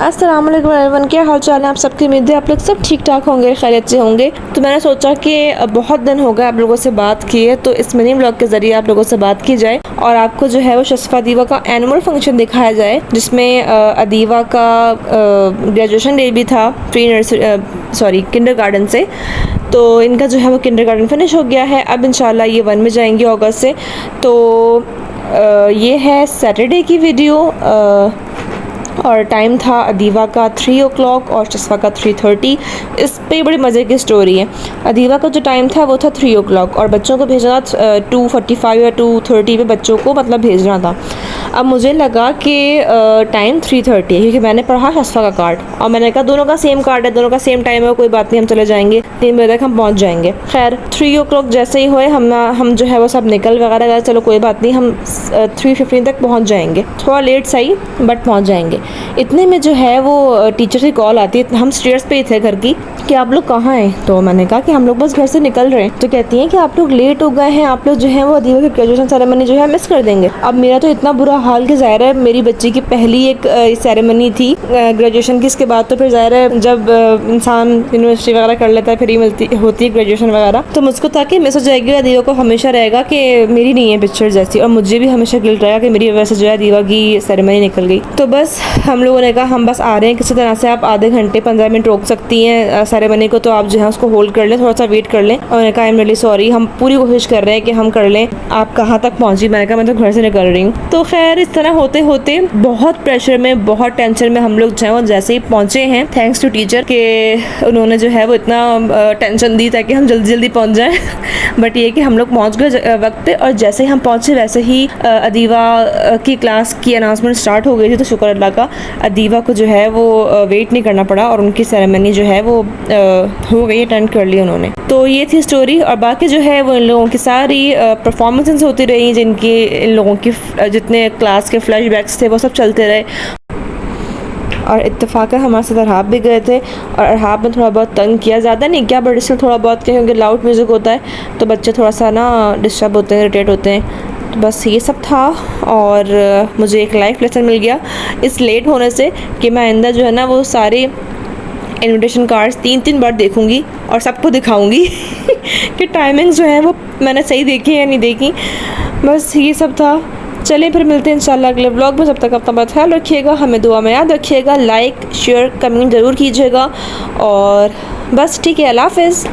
अस्सलाम वालेकुम एवरीवन, क्या हाल चाल है आप सबकी। उम्मीद है आप लोग सब ठीक ठाक होंगे, खैरियत से होंगे। तो मैंने सोचा कि बहुत दिन हो गए आप लोगों से बात किए, तो इस मिनी ब्लॉग के ज़रिए आप लोगों से बात की जाए और आपको जो है वो शस्फा अदीवा का एनुअल फंक्शन दिखाया जाए, जिसमें अदीवा का ग्रेजुएशन डे भी था किंडरगार्टन से। तो इनका जो है वो किंडरगार्टन फिनिश हो गया है, अब इंशाल्लाह ये 1 में जाएंगे अगस्त से। तो ये है सैटरडे की वीडियो और टाइम था अदीवा का 3 o'clock और शस्फा का 3:30। इस पे बड़ी मज़े की स्टोरी है। अदीवा का जो टाइम था वो था 3 o'clock और बच्चों को भेजना 2:45 या 2:30 पे बच्चों को मतलब भेजना था। अब मुझे लगा कि टाइम 3:30 है, क्योंकि मैंने पढ़ा शस्फा का कार्ड और मैंने कहा दोनों का सेम कार्ड है, दोनों का सेम टाइम है, कोई बात नहीं, हम चले जाएंगे, 3 बजे तक हम पहुँच जाएंगे। खैर 3 o'clock जैसे ही हुए हम जो है वो सब निकल वगैरह गए, चलो कोई बात नहीं, हम 3:15 तक पहुँच जाएंगे, थोड़ा लेट सही बट पहुँच जाएंगे। इतने में जो है वो टीचर से कॉल आती है, हम स्टेयर्स पे ही थे घर की, कि आप लोग कहाँ हैं। तो मैंने कहा कि हम लोग बस घर से निकल रहे हैं। तो कहती हैं कि आप लोग लेट हो गए हैं, आप लोग जो है वो अदीवा की ग्रेजुएशन सेरेमनी जो है मिस कर देंगे। अब मेरा तो इतना बुरा हाल कि ज़ाहिर है मेरी बच्ची की पहली एक सेरेमनी थी ग्रेजुएशन की, इसके बाद तो फिर ज़ाहिर है जब इंसान यूनिवर्सिटी वगैरह कर लेता है फिर ही मिलती होती है ग्रेजुएशन वगैरह, तो मुझको था कि मिस हो जाएगी। अदीवा को हमेशा रहेगा कि मेरी नहीं है पिक्चर जैसी, और मुझे भी हमेशा गिल्ट रहेगा कि मेरी वजह से जो है अदीवा की सेरेमनी निकल गई। तो बस हम लोगों ने कहा हम बस आ रहे हैं, किसी तरह से आप आधे घंटे 15 मिनट रोक सकती हैं सेरेमनी को, तो आप जो है उसको होल्ड कर लें, थोड़ा सा वेट कर लें। और मैंने कहा आई एम रियली सॉरी, हम पूरी कोशिश कर रहे हैं कि हम कर लें, आप कहाँ तक पहुँची। मैंने कहा मैं तो घर से निकल रही हूँ। तो खैर इस तरह होते होते बहुत प्रेशर में, बहुत टेंशन में हम लोग जो है वो जैसे ही पहुँचे हैं, थैंक्स टू टीचर के उन्होंने जो है वो इतना टेंशन दी ताकि हम जल्दी जल्दी पहुँच जाएँ। बट ये कि हम लोग पहुँच गए वक्त पे, और जैसे ही हम पहुँचे वैसे ही अदीवा की क्लास की अनाउंसमेंट स्टार्ट हो गई थी। तो शुक्र अल्लाह का अदीवा को जो है वो वेट नहीं करना पड़ा और उनकी सेरेमनी जो है वो हो गई, अटेंड कर ली उन्होंने। तो ये थी स्टोरी। और बाकी जो है वो इन लोगों की सारी परफॉर्मेंसेस होती रही, जिनकी इन लोगों की जितने क्लास के फ्लैशबैक्स थे वो सब चलते रहे। और इत्तेफाक हमारे साथ अरहाब भी गए थे, और अरहाब ने थोड़ा बहुत तंग किया, ज़्यादा नहीं किया बट इसमें थोड़ा बहुत किया, क्योंकि लाउड म्यूज़िक होता है तो बच्चे थोड़ा सा ना डिस्टर्ब होते हैं, इरिटेट होते हैं। तो बस ये सब था, और मुझे एक लाइफ लेसन मिल गया इस लेट होने से, कि मैं आइंदा जो है ना वो सारे इनविटेशन कार्ड्स 3-3 बार देखूंगी और सबको दिखाऊंगी कि टाइमिंग्स जो है वो मैंने सही देखी या नहीं देखी। बस ये सब था। चलिए फिर मिलते हैं इंशाल्लाह अगले व्लॉग में। जब तक अपना बहुत ख्याल रखिएगा, हमें दुआ में याद रखिएगा, लाइक शेयर कमेंट ज़रूर कीजिएगा, और बस ठीक है, अल्लाह हाफ़िज़।